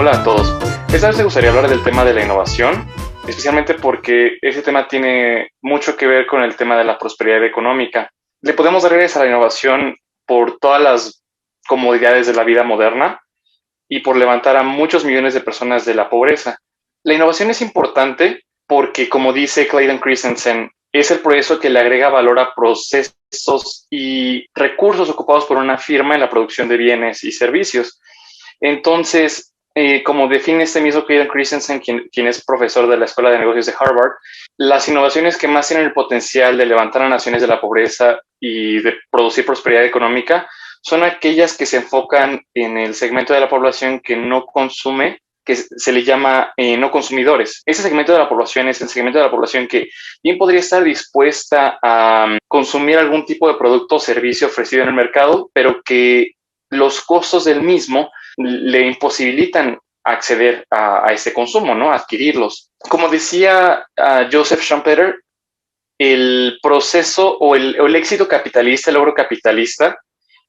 Hola a todos. Esta vez me gustaría hablar del tema de la innovación, especialmente porque ese tema tiene mucho que ver con el tema de la prosperidad económica. Le podemos dar gracias a la innovación por todas las comodidades de la vida moderna y por levantar a muchos millones de personas de la pobreza. La innovación es importante porque, como dice Clayton Christensen, es el progreso que le agrega valor a procesos y recursos ocupados por una firma en la producción de bienes y servicios. Entonces, como define este mismo Clayton Christensen, quien es profesor de la Escuela de Negocios de Harvard, las innovaciones que más tienen el potencial de levantar a naciones de la pobreza y de producir prosperidad económica son aquellas que se enfocan en el segmento de la población que no consume, que se le llama no consumidores. Ese segmento de la población es el segmento de la población que bien podría estar dispuesta a consumir algún tipo de producto o servicio ofrecido en el mercado, pero que los costos del mismo le imposibilitan acceder a este consumo, ¿no? Adquirirlos. Como decía Joseph Schumpeter, el proceso o el éxito capitalista, el logro capitalista,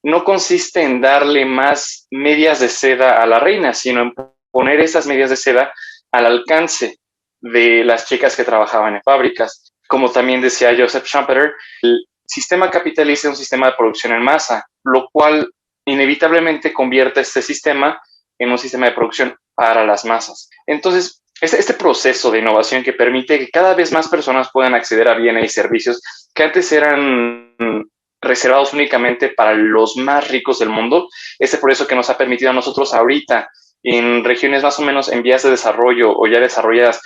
no consiste en darle más medias de seda a la reina, sino en poner esas medias de seda al alcance de las chicas que trabajaban en fábricas. Como también decía Joseph Schumpeter, el sistema capitalista es un sistema de producción en masa, lo cual inevitablemente convierte este sistema en un sistema de producción para las masas. Entonces, este proceso de innovación que permite que cada vez más personas puedan acceder a bienes y servicios que antes eran reservados únicamente para los más ricos del mundo, este proceso que nos ha permitido a nosotros ahorita, en regiones más o menos en vías de desarrollo o ya desarrolladas,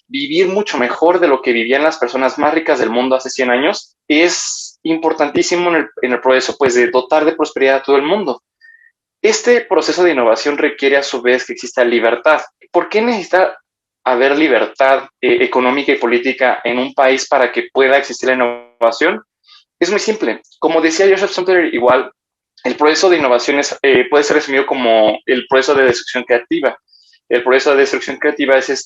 vivir mucho mejor de lo que vivían las personas más ricas del mundo hace 100 años, es importantísimo en el proceso pues, de dotar de prosperidad a todo el mundo. Este proceso de innovación requiere a su vez que exista libertad. ¿Por qué necesita haber libertad económica y política en un país para que pueda existir la innovación? Es muy simple. Como decía Joseph Schumpeter, igual, el proceso de innovación puede ser resumido como el proceso de destrucción creativa. El proceso de destrucción creativa es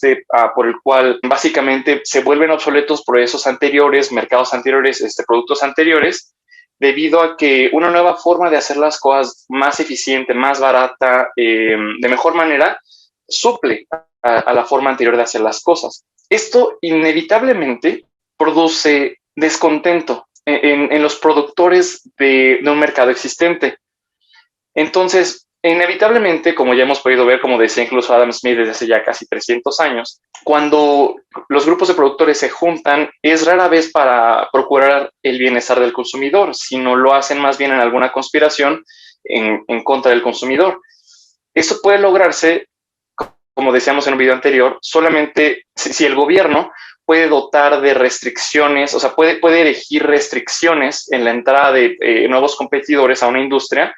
por el cual básicamente se vuelven obsoletos procesos anteriores, mercados anteriores, productos anteriores, debido a que una nueva forma de hacer las cosas más eficiente, más barata, de mejor manera, suple a la forma anterior de hacer las cosas. Esto inevitablemente produce descontento en los productores de un mercado existente. Entonces, inevitablemente, como ya hemos podido ver, como decía incluso Adam Smith desde hace ya casi 300 años, cuando los grupos de productores se juntan, es rara vez para procurar el bienestar del consumidor, sino lo hacen más bien en alguna conspiración en contra del consumidor. Esto puede lograrse, como decíamos en un video anterior, solamente si el gobierno puede dotar de restricciones, o sea, puede elegir restricciones en la entrada de nuevos competidores a una industria,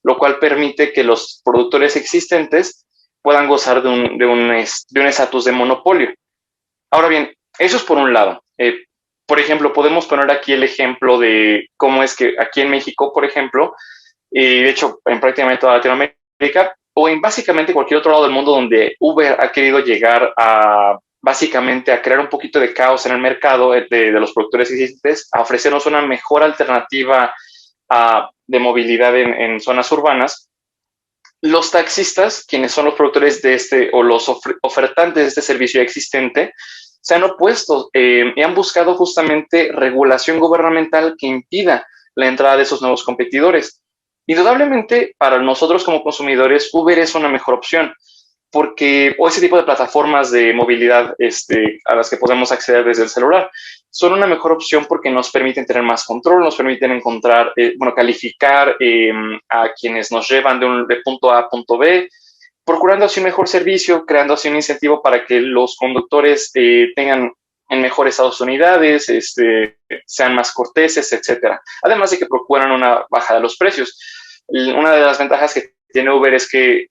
lo cual permite que los productores existentes puedan gozar de un estatus de monopolio. Ahora bien, eso es por un lado. Por ejemplo, podemos poner aquí el ejemplo de cómo es que aquí en México, por ejemplo, de hecho, en prácticamente toda Latinoamérica, o en básicamente cualquier otro lado del mundo donde Uber ha querido llegar a básicamente a crear un poquito de caos en el mercado de los productores existentes, a ofrecernos una mejor alternativa de movilidad en zonas urbanas. Los taxistas, quienes son los productores de o los ofertantes de este servicio existente, se han opuesto y han buscado justamente regulación gubernamental que impida la entrada de esos nuevos competidores. Indudablemente, para nosotros como consumidores, Uber es una mejor opción, porque o ese tipo de plataformas de movilidad a las que podemos acceder desde el celular son una mejor opción porque nos permiten tener más control, nos permiten encontrar, calificar a quienes nos llevan de punto A a punto B, procurando así un mejor servicio, creando así un incentivo para que los conductores tengan en mejor estado sus unidades, sean más corteses, etcétera. Además de que procuran una bajada de los precios. Una de las ventajas que tiene Uber es que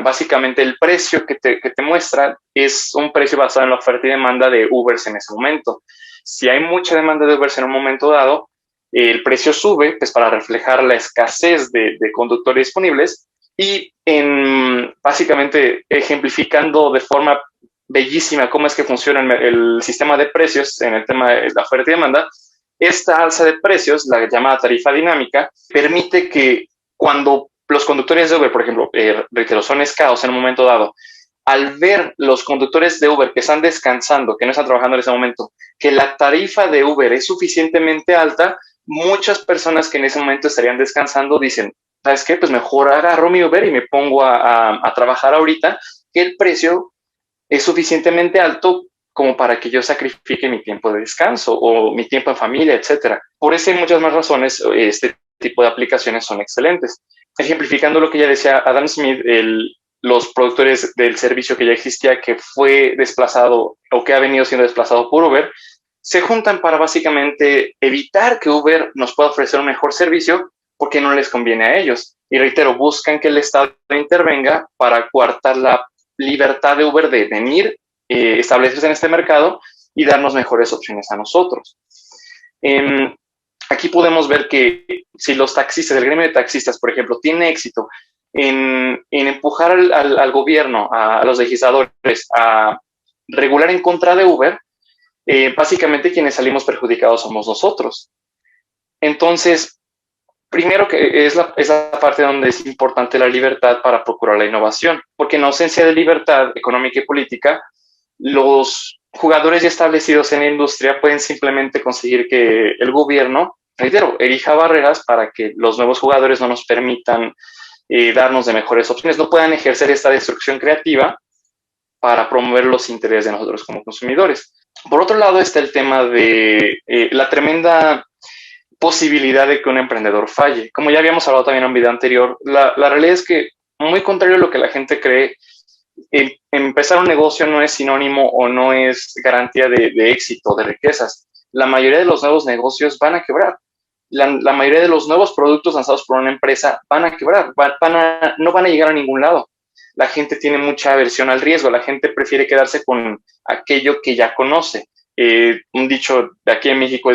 básicamente el precio que te muestra es un precio basado en la oferta y demanda de Ubers en ese momento. Si hay mucha demanda de Ubers en un momento dado, el precio sube pues, para reflejar la escasez de conductores disponibles y básicamente ejemplificando de forma bellísima cómo es que funciona el sistema de precios en el tema de la oferta y demanda. Esta alza de precios, la llamada tarifa dinámica, permite que cuando los conductores de Uber, por ejemplo, reitero, son escasos en un momento dado. Al ver los conductores de Uber que están descansando, que no están trabajando en ese momento, que la tarifa de Uber es suficientemente alta, muchas personas que en ese momento estarían descansando dicen, ¿sabes qué? Pues mejor agarro mi Uber y me pongo a trabajar ahorita, que el precio es suficientemente alto como para que yo sacrifique mi tiempo de descanso o mi tiempo en familia, etcétera. Por eso hay muchas más razones, este tipo de aplicaciones son excelentes. Ejemplificando lo que ya decía Adam Smith, los productores del servicio que ya existía, que fue desplazado o que ha venido siendo desplazado por Uber, se juntan para básicamente evitar que Uber nos pueda ofrecer un mejor servicio porque no les conviene a ellos. Y reitero, buscan que el Estado intervenga para coartar la libertad de Uber de venir, establecerse en este mercado y darnos mejores opciones a nosotros. Aquí podemos ver que si los taxistas, el gremio de taxistas, por ejemplo, tiene éxito en empujar al gobierno, a los legisladores, a regular en contra de Uber, básicamente quienes salimos perjudicados somos nosotros. Entonces, primero que es la parte donde es importante la libertad para procurar la innovación, porque en ausencia de libertad económica y política, los jugadores ya establecidos en la industria pueden simplemente conseguir que el gobierno, reitero, erija barreras para que los nuevos jugadores no nos permitan darnos de mejores opciones, no puedan ejercer esta destrucción creativa para promover los intereses de nosotros como consumidores. Por otro lado está el tema de la tremenda posibilidad de que un emprendedor falle. Como ya habíamos hablado también en un video anterior, la realidad es que, muy contrario a lo que la gente cree, empezar un negocio no es sinónimo o no es garantía de éxito, de riquezas. La mayoría de los nuevos negocios van a quebrar. La mayoría de los nuevos productos lanzados por una empresa van a quebrar, no van a llegar a ningún lado. La gente tiene mucha aversión al riesgo, la gente prefiere quedarse con aquello que ya conoce. Un dicho de aquí en México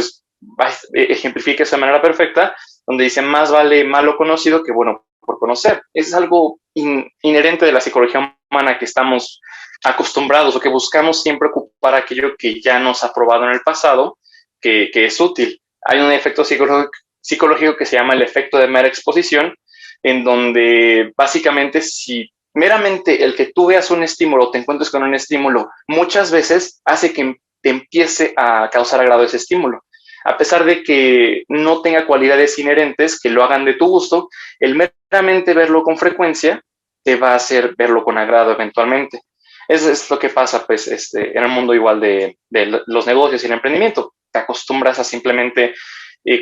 ejemplifica esa manera perfecta, donde dice más vale malo conocido que bueno por conocer. Es algo inherente de la psicología humana, que estamos acostumbrados o que buscamos siempre ocupar aquello que ya nos ha probado en el pasado, que es útil. Hay un efecto psicológico que se llama el efecto de mera exposición, en donde básicamente si meramente el que tú veas un estímulo, te encuentres con un estímulo, muchas veces hace que te empiece a causar agrado ese estímulo. A pesar de que no tenga cualidades inherentes que lo hagan de tu gusto, el meramente verlo con frecuencia te va a hacer verlo con agrado eventualmente. Eso es lo que pasa pues, en el mundo igual de los negocios y el emprendimiento. Te acostumbras a simplemente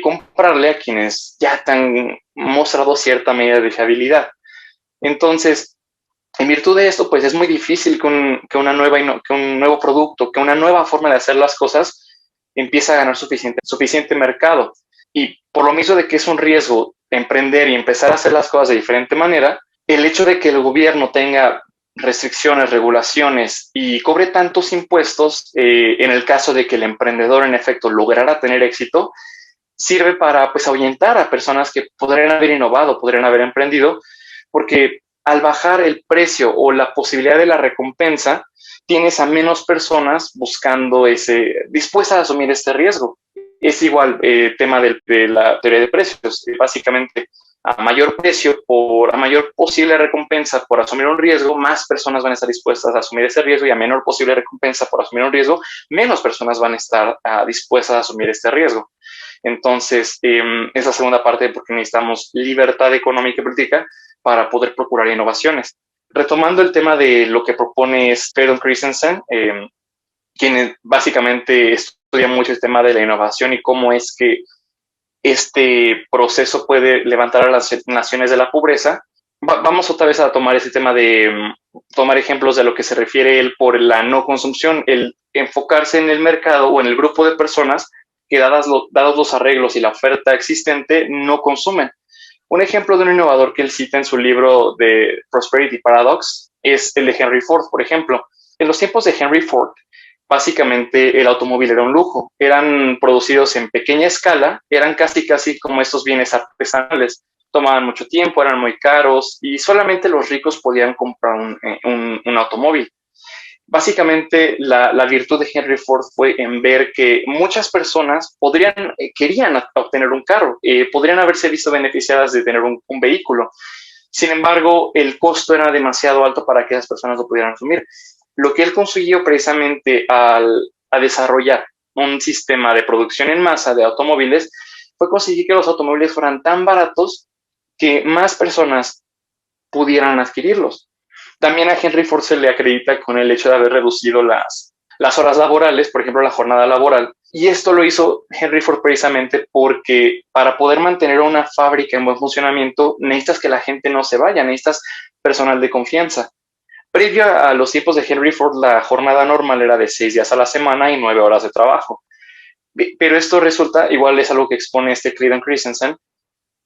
comprarle a quienes ya te han mostrado cierta medida de fiabilidad. Entonces, en virtud de esto, pues es muy difícil que un nuevo producto, que una nueva forma de hacer las cosas empiece a ganar suficiente mercado. Y por lo mismo de que es un riesgo emprender y empezar a hacer las cosas de diferente manera, el hecho de que el gobierno tenga restricciones, regulaciones y cobre tantos impuestos, en el caso de que el emprendedor en efecto lograra tener éxito, sirve para pues ahuyentar a personas que podrían haber innovado, podrían haber emprendido, porque al bajar el precio o la posibilidad de la recompensa, tienes a menos personas dispuestas a asumir este riesgo. Es igual tema de la teoría de precios. Básicamente, a mayor precio, a mayor posible recompensa por asumir un riesgo, más personas van a estar dispuestas a asumir ese riesgo, y a menor posible recompensa por asumir un riesgo, menos personas van a estar dispuestas a asumir este riesgo. Entonces, es la segunda parte de por qué necesitamos libertad económica y política para poder procurar innovaciones. Retomando el tema de lo que propone Speydon Christensen, quien básicamente estudia mucho el tema de la innovación y cómo es que este proceso puede levantar a las naciones de la pobreza. Vamos otra vez a tomar ese tema de tomar ejemplos de lo que se refiere él por la no consumpción, el enfocarse en el mercado o en el grupo de personas que dados los arreglos y la oferta existente no consumen. Un ejemplo de un innovador que él cita en su libro de Prosperity Paradox es el de Henry Ford, por ejemplo. En los tiempos de Henry Ford, básicamente el automóvil era un lujo. Eran producidos en pequeña escala, eran casi como estos bienes artesanales. Tomaban mucho tiempo, eran muy caros y solamente los ricos podían comprar un automóvil. Básicamente, la virtud de Henry Ford fue en ver que muchas personas querían obtener un carro, podrían haberse visto beneficiadas de tener un vehículo. Sin embargo, el costo era demasiado alto para que esas personas lo pudieran asumir. Lo que él consiguió precisamente a desarrollar un sistema de producción en masa de automóviles fue conseguir que los automóviles fueran tan baratos que más personas pudieran adquirirlos. También a Henry Ford se le acredita con el hecho de haber reducido las horas laborales, por ejemplo, la jornada laboral. Y esto lo hizo Henry Ford precisamente porque para poder mantener una fábrica en buen funcionamiento, necesitas que la gente no se vaya, necesitas personal de confianza. Previo a los tiempos de Henry Ford, la jornada normal era de 6 días a la semana y 9 horas de trabajo. Pero esto resulta, igual es algo que expone Clayton Christensen,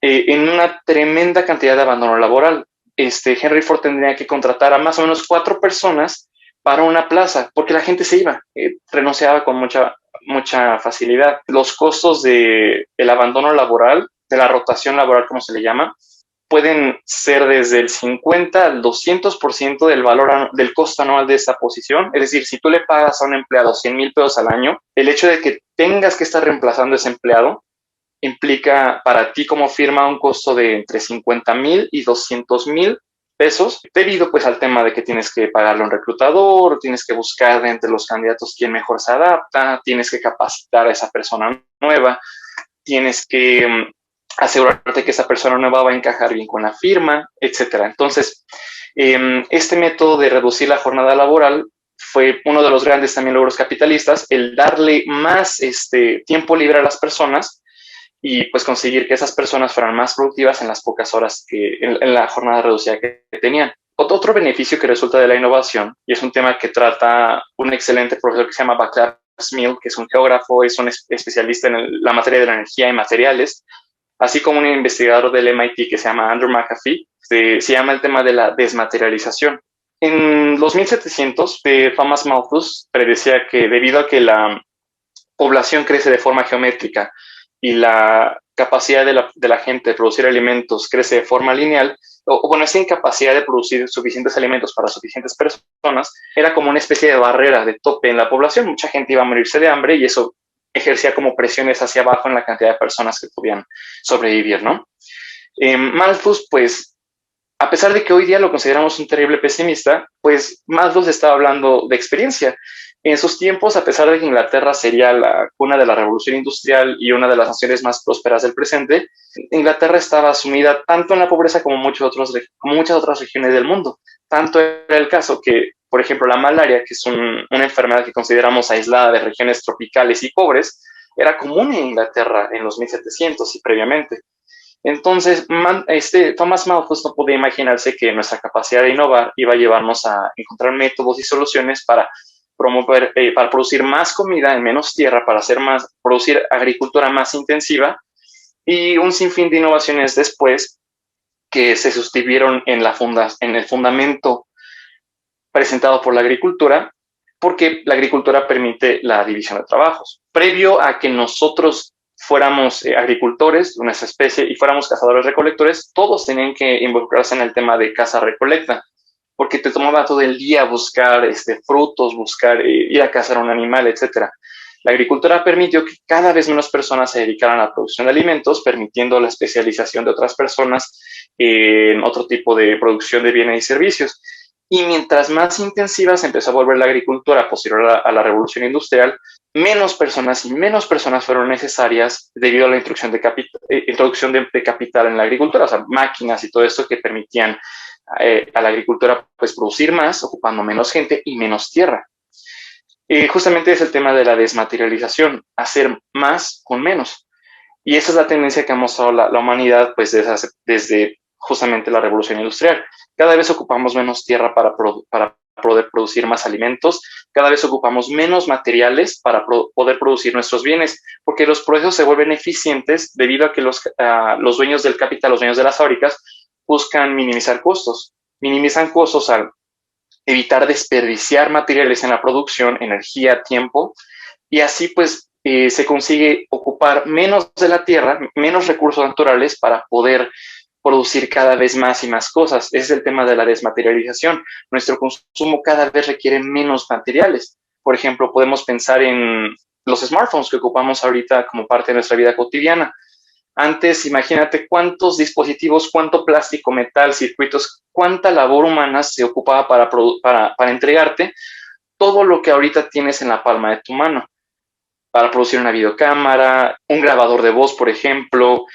en una tremenda cantidad de abandono laboral. Henry Ford tendría que contratar a más o menos 4 personas para una plaza, porque la gente se iba, renunciaba con mucha facilidad. Los costos del abandono laboral, de la rotación laboral, como se le llama, pueden ser desde el 50 al 200% del valor del costo anual de esta posición. Es decir, si tú le pagas a un empleado 100,000 pesos al año, el hecho de que tengas que estar reemplazando a ese empleado implica para ti como firma un costo de entre 50,000 y 200,000 pesos, debido pues al tema de que tienes que pagarle a un reclutador, tienes que buscar de entre los candidatos quién mejor se adapta, tienes que capacitar a esa persona nueva, tienes que asegurarte que esa persona nueva va a encajar bien con la firma, etcétera. Entonces, este método de reducir la jornada laboral fue uno de los grandes también logros capitalistas, el darle más tiempo libre a las personas y pues conseguir que esas personas fueran más productivas en las pocas horas que en la jornada reducida que tenían. Otro beneficio que resulta de la innovación, y es un tema que trata un excelente profesor que se llama Václav Smil, que es un geógrafo, es un especialista en la materia de la energía y materiales, así como un investigador del MIT que se llama Andrew McAfee, se llama el tema de la desmaterialización. En los 1700, Thomas Malthus predecía que debido a que la población crece de forma geométrica y la capacidad de la gente de producir alimentos crece de forma lineal, o bueno, esa incapacidad de producir suficientes alimentos para suficientes personas era como una especie de barrera, de tope en la población. Mucha gente iba a morirse de hambre y eso ejercía como presiones hacia abajo en la cantidad de personas que podían sobrevivir, ¿no? Malthus, pues, a pesar de que hoy día lo consideramos un terrible pesimista, pues Malthus estaba hablando de experiencia. En sus tiempos, a pesar de que Inglaterra sería la cuna de la revolución industrial y una de las naciones más prósperas del presente, Inglaterra estaba sumida tanto en la pobreza como muchas otras regiones del mundo. Tanto era el caso que, por ejemplo, la malaria, que es una enfermedad que consideramos aislada de regiones tropicales y pobres, era común en Inglaterra en los 1700 y previamente. Entonces, Thomas Malthus no podía imaginarse que nuestra capacidad de innovar iba a llevarnos a encontrar métodos y soluciones para para producir más comida en menos tierra, para producir agricultura más intensiva y un sinfín de innovaciones después que se sostuvieron en el fundamento presentado por la agricultura, porque la agricultura permite la división de trabajos. Previo a que nosotros fuéramos agricultores de nuestra especie y fuéramos cazadores-recolectores, todos tenían que involucrarse en el tema de caza-recolecta, porque te tomaba todo el día buscar frutos, ir a cazar un animal, etcétera. La agricultura permitió que cada vez menos personas se dedicaran a la producción de alimentos, permitiendo la especialización de otras personas en otro tipo de producción de bienes y servicios. Y mientras más intensiva se empezó a volver la agricultura posterior a la revolución industrial, menos personas fueron necesarias debido a la introducción de capital en la agricultura, o sea, máquinas y todo esto que permitían a la agricultura pues producir más, ocupando menos gente y menos tierra. Justamente es el tema de la desmaterialización, hacer más con menos. Y esa es la tendencia que ha mostrado la humanidad pues desde justamente la revolución industrial. Cada vez ocupamos menos tierra para poder producir más alimentos, cada vez ocupamos menos materiales para poder producir nuestros bienes, porque los procesos se vuelven eficientes debido a que los dueños del capital, los dueños de las fábricas, buscan minimizan costos al evitar desperdiciar materiales en la producción, energía, tiempo, y así pues se consigue ocupar menos de la tierra, menos recursos naturales para poder producir cada vez más y más cosas. Ese es el tema de la desmaterialización. Nuestro consumo cada vez requiere menos materiales. Por ejemplo, podemos pensar en los smartphones que ocupamos ahorita como parte de nuestra vida cotidiana. Antes, imagínate cuántos dispositivos, cuánto plástico, metal, circuitos, cuánta labor humana se ocupaba para entregarte todo lo que ahorita tienes en la palma de tu mano, para producir una videocámara, un grabador de voz, por ejemplo,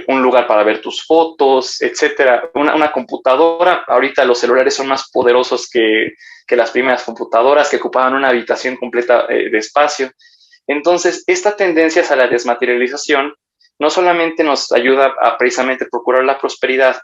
un lugar para ver tus fotos, etcétera. Una computadora, ahorita los celulares son más poderosos que las primeras computadoras que ocupaban una habitación completa de espacio. Entonces, esta tendencia a la desmaterialización no solamente nos ayuda a precisamente procurar la prosperidad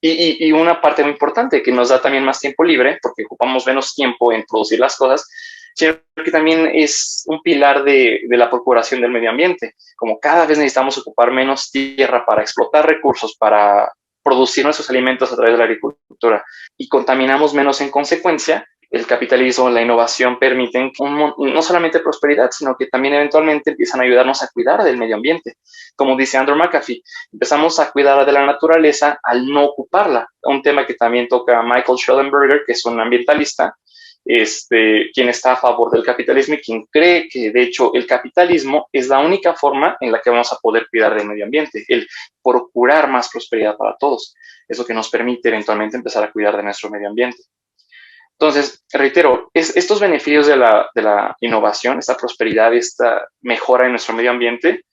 y una parte muy importante que nos da también más tiempo libre, porque ocupamos menos tiempo en producir las cosas, sino que también es un pilar de la procuración del medio ambiente. Como cada vez necesitamos ocupar menos tierra para explotar recursos, para producir nuestros alimentos a través de la agricultura y contaminamos menos en consecuencia, el capitalismo, la innovación permiten no solamente prosperidad, sino que también eventualmente empiezan a ayudarnos a cuidar del medio ambiente. Como dice Andrew McAfee, empezamos a cuidar de la naturaleza al no ocuparla. Un tema que también toca Michael Schellenberger, que es un ambientalista, quien está a favor del capitalismo y quien cree que, de hecho, el capitalismo es la única forma en la que vamos a poder cuidar del medio ambiente, el procurar más prosperidad para todos. Eso que nos permite eventualmente empezar a cuidar de nuestro medio ambiente. Entonces, reitero, estos beneficios de la innovación, esta prosperidad, esta mejora en nuestro medio ambiente,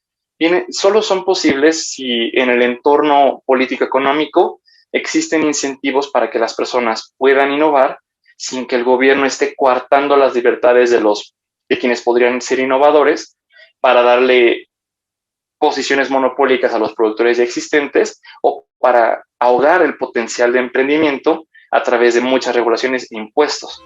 solo son posibles si en el entorno político-económico existen incentivos para que las personas puedan innovar sin que el gobierno esté coartando las libertades de quienes podrían ser innovadores para darle posiciones monopólicas a los productores ya existentes o para ahogar el potencial de emprendimiento a través de muchas regulaciones e impuestos.